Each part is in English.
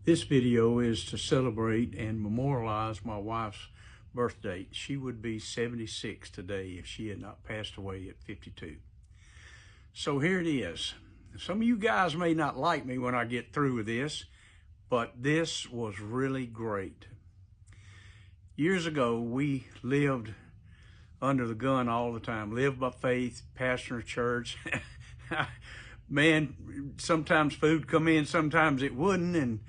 This video is to celebrate and memorialize my wife's birth date. She would be 76 today if she had not passed away at 52. So here it is. Some of you guys may not like me when I get through with this, but this was really great. Years ago, we lived under the gun all the time, lived by faith, pastor of church. Man, sometimes food come in, sometimes it wouldn't, and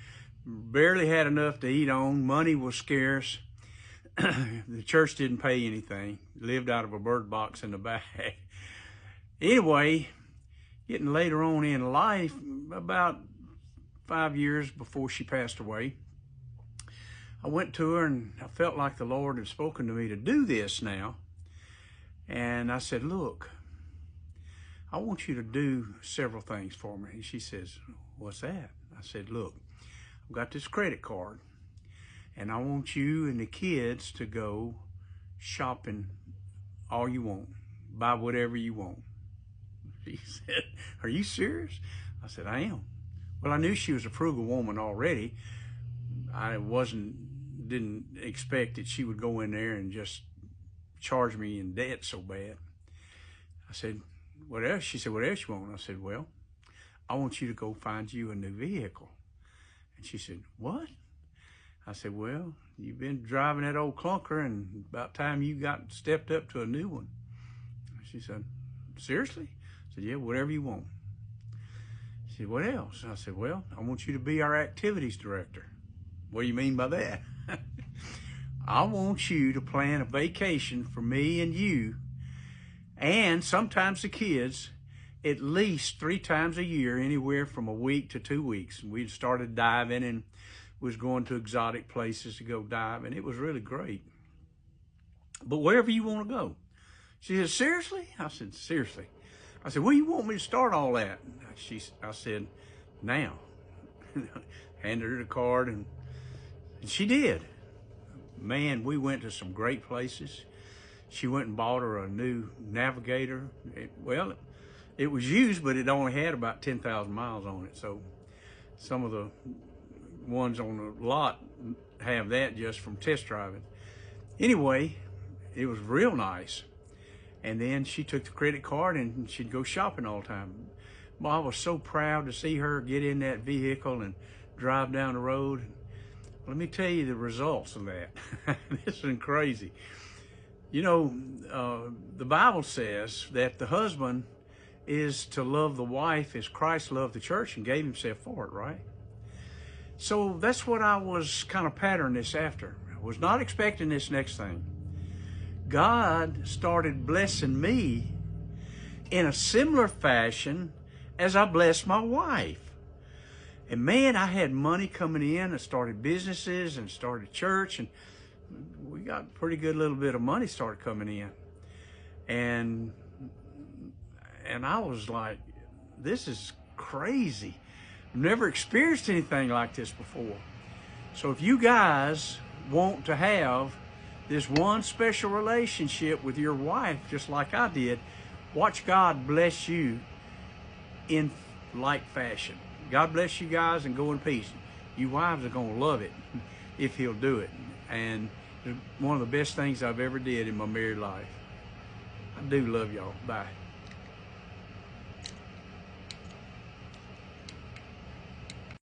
barely had enough to eat on. Money was scarce. The church didn't pay anything. Lived out of a bird box in the back. Anyway, getting later on in life, about 5 years before she passed away, I went to her and I felt like the Lord had spoken to me to do this now. And I said, look, I want you to do several things for me. And she says, what's that? I said, look, I've got this credit card and I want you and the kids to go shopping all you want, buy whatever you want. She said, are you serious? I said, I am. Well, I knew she was a frugal woman already. I didn't expect that she would go in there and just charge me in debt so bad. I said, what else? She said, what else you want? I said, well, I want you to go find you a new vehicle. And she said, what? I said, well, you've been driving that old clunker and about time you got stepped up to a new one. She said, seriously? I said, yeah, whatever you want. She said, what else? I said, well, I want you to be our activities director. What do you mean by that? I want you to plan a vacation for me and you, and sometimes the kids, at least 3 times a year, anywhere from a week to 2 weeks. And we started diving and was going to exotic places to go dive, and it was really great. But wherever you want to go. She said, seriously? I said, seriously. I said, where you want me to start all that? I said, now. Handed her the card, and she did. Man, we went to some great places. She went and bought her a new Navigator. It was used, but it only had about 10,000 miles on it. So some of the ones on the lot have that just from test driving. Anyway, it was real nice. And then she took the credit card and she'd go shopping all the time. Well, I was so proud to see her get in that vehicle and drive down the road. Let me tell you the results of that. This is crazy. You know, the Bible says that the husband is to love the wife as Christ loved the church and gave himself for it, right? So that's what I was kind of patterning this after. I was not expecting this next thing. God started blessing me in a similar fashion as I blessed my wife. And man, I had money coming in and started businesses and started church, and we got a pretty good little bit of money started coming in. And I was like, this is crazy. I've never experienced anything like this before. So if you guys want to have this one special relationship with your wife, just like I did, watch God bless you in like fashion. God bless you guys and go in peace. You wives are going to love it if he'll do it. And it's one of the best things I've ever did in my married life. I do love y'all. Bye.